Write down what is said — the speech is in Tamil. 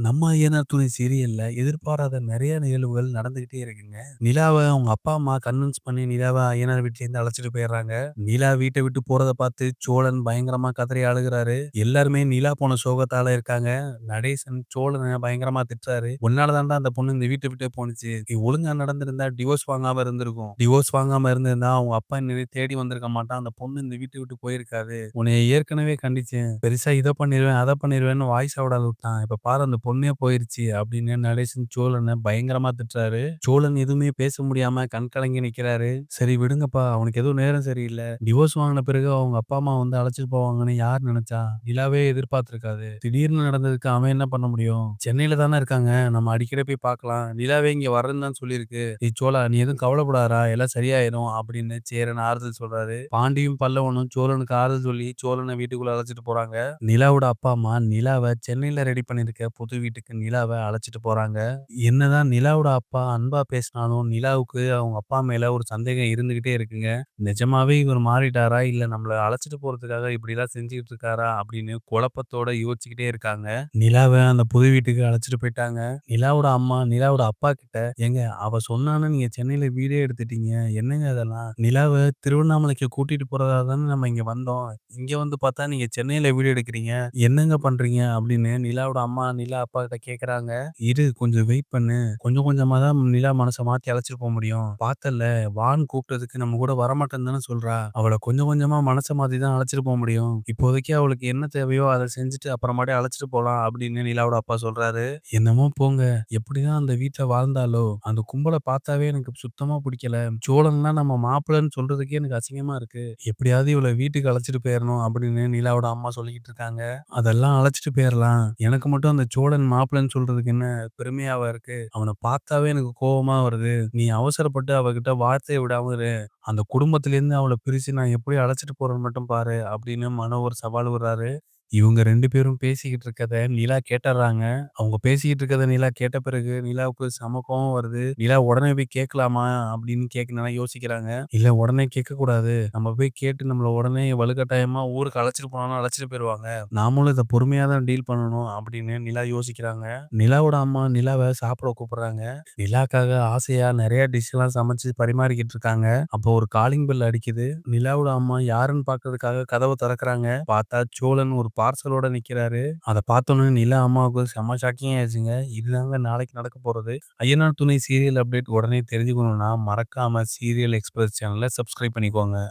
நம்ம ஐயனார் துணை சீரியல்ல எதிர்பாராத நெறைய நிகழ்வுகள் நடந்துகிட்டே இருக்குங்க. நிலாவ அவங்க அப்பா, அம்மா கன்வின்ஸ் பண்ணி நிலாவ ஐயனார் வீட்லேருந்து அழைச்சிட்டு போயிர்றாங்க. நிலா வீட்ட விட்டு போறத பார்த்து சோழன் பயங்கரமா கதறி அழுகுறாரு. எல்லாருமே நிலா போன சோகத்தால இருக்காங்க. நடேசன் சோழன பயங்கரமா திட்டுறாரு. "உன்னால தான்டா அந்த பொண்ணு இந்த வீட்ட விட்டே போணுச்சு. நீ ஒழுங்கா நடந்திருந்தா டிவோர்ஸ் வாங்காம இருந்திருக்கும். டிவோர்ஸ் வாங்காம இருந்திருந்தா அவங்க அப்பா என்னைய தேடி வந்திருக்க மாட்டான். அந்த பொண்ணு இந்த வீட்ட விட்டு போயிருக்காது. உன்னைய ஏற்கனவே கண்டிச்சேன். பெருசா இத பண்ணிருவேன், அத பண்ணிருவேன்னு வாய் சவடால விட்டான். இப்ப பாரு அந்த பொண்ணே போயிருச்சு" அப்படின்னு நடேசன் சோழன பயங்கரமா திட்டுறாரு. சோழன் எதுவுமே பேச முடியாம கண் கலங்கி நிக்கிறாரு. "சரி விடுங்கப்பா, அவனுக்கு ஏதோ நேரம் சரியில்ல. டிவோர்ஸ் வாங்குன பிறகு அவங்க அப்பா, அம்மா வந்து அழைச்சிட்டு போவாங்கன்னு யார் நெனச்சா? நிலாவே எதிர்பார்த்திருக்காது. திடீர்னு நடந்ததுக்கு அவன் என்ன பண்ண முடியும்? சென்னையில தானே இருக்காங்க. நம்ம அடிக்கடி போய் பார்க்கலாம். நிலாவே இங்க வரேன்னு தான் சொல்லியிருக்கு. ஏய் சோழா, நீ எதுவும் கவலைப்படாதடா, எல்லாம் சரியாயிரும்" அப்படின்னு சேரன் ஆறுதல் சொல்றாரு. பாண்டியும் பல்லவனும் சோழனுக்கு ஆறுதல் சொல்லி சோழன வீட்டுக்குள்ள அழைச்சிட்டு போறாங்க. நிலாவோட அப்பா, அம்மா நிலாவ சென்னையில ரெடி பண்ணியிருக்க புது வீட்டுக்கு நிலாவ அழைச்சிட்டு போறாங்க. என்னதான் நிலாவோட அப்பா அன்பா பேசினாலும், நிலாவுக்கு அவங்க அப்பா மேல ஒரு சந்தேகம் இருந்துகிட்டே இருக்குங்க. நிஜமாவே இவர் மாறிட்டாரா? இல்ல நம்மள அழைச்சிட்டு போறதுக்காக இப்படிலாம் செஞ்சுகிட்டு இருக்காரா? அப்படின்னு குழப்பத்தோட யோசிச்சுக்கிட்டே இருக்காங்க. நிலாவ அந்த புது வீட்டுக்கு அழைச்சிட்டு போயிட்டாங்க. நிலாவோட அம்மா நிலாவோட அப்பா கிட்ட, "ஏங்க அவ சொன்னான்னு நீங்க சென்னையில வீடே எடுத்துட்டீங்க. என்னங்க அதெல்லாம்? நிலாவ திருவண்ணாமலைக்கு கூட்டிட்டு போறதா தானே நம்ம இங்க வந்தோம். இங்க வந்து பார்த்தா நீங்க சென்னையில வீடு எடுக்குறீங்க. என்னங்க பண்றீங்க?" அப்படின்னு நிலாவோட அம்மா நிலா அப்பா கிட்ட கேட்கறாங்க. "இரு கொஞ்சம் வெயிட் பண்ணு. கொஞ்சம் கொஞ்சமா தான் நிலா மனச மாத்தி அழைச்சிட்டு போ முடியும். பார்த்தல்ல வான்னு கூப்பிட்டதுக்கு நம்ம கூட வரமாட்டேன்னு தானே சொல்றா. அவள கொஞ்சம் கொஞ்சமா மனச மாத்தி தான் அழைச்சிட்டு போ முடியும். இப்போதைக்கு அவளுக்கு என்ன தேவையோ அத செஞ்சுட்டு அப்புறமாட்டி அழைச்சிட்டு போலாம்" அப்படின்னு நிலாவோட அப்பா சொல்றாரு. என்னமோ போங்க. எப்படிதான் அந்த வீட்ல வாழ்ந்தாளோ, அந்த கும்பல பார்த்தாவே எனக்கு சுத்தமா பிடிக்கல. சோழன்லாம் நம்ம மாப்பிள்ளன்னு சொல்றதுக்கே எனக்கு அசிங்கமா இருக்கு. எப்படியாவது இவள வீட்டுக்கு அழைச்சிட்டு போயிரணும் அப்படின்னு நிலாவோட அம்மா சொல்லிக்கிட்டு இருக்காங்க. அதெல்லாம் அழைச்சிட்டு போயிரலாம். எனக்கு மட்டும் அந்த சோழன் மாப்பிள்ளைன்னு சொல்றதுக்கு என்ன பெருமையாவா இருக்கு? அவன பார்த்தாவே எனக்கு கோவமா வருது. நீ அவசரப்பட்டு அவகிட்ட வார்த்தைய விடாம இரு. அந்த குடும்பத்திலேருந்து அவள பிரிச்சு நான் எப்படி அழைச்சிட்டு போறேன்னு மட்டும் பாரு அப்படின்னு மனோ ஒரு சவால் விடுறாரு. இவங்க 2 பேரும் பேசிக்கிட்டு இருக்கத நிலா கேட்டர்றாங்க. அவங்க பேசிக்கிட்டு இருக்கத நிலா கேட்ட பிறகு நிலாவுக்கு செம கோவம் வருது. நிலா உடனே போய் கேட்கலாமா? அப்படின்னு யோசிக்கிறாங்க. இல்ல உடனே கேட்கக்கூடாது. நம்ம போய் கேட்டு நம்மள உடனே வலுக்கட்டாயமா ஊருக்கு அழைச்சிட்டு போனாலும் அழைச்சிட்டு போயிருவாங்க. நாமளும் இத பொறுமையா தான் டீல் பண்ணணும் அப்படின்னு நிலா யோசிக்கிறாங்க. நிலாவோட அம்மா நிலாவ சாப்பிட கூப்பிடுறாங்க. நிலாக்காக ஆசையா நெறைய டிஷ்லாம் சமைச்சு பரிமாறிக்கிட்டு இருக்காங்க. அப்போ ஒரு காலிங் பெல் அடிக்குது. நிலாவோட அம்மா யாருன்னு பார்க்கறதுக்காக கதவ திறக்குறாங்க. பார்த்தா சோழன் ஒரு பார்சலோட நிக்கிறாரு. அத பார்த்தோனே நிலா அம்மாவுக்கு செம்ம ஷாக்கிங் ஆயிடுச்சுங்க. இதுதாங்க நாளைக்கு நடக்க போறது. ஐயனார் துணை சீரியல் அப்டேட் உடனே தெரிஞ்சுக்கணும்னா மறக்காம சீரியல் எக்ஸ்பிரஸ் சேனல சப்ஸ்கிரைப் பண்ணிக்கோங்க.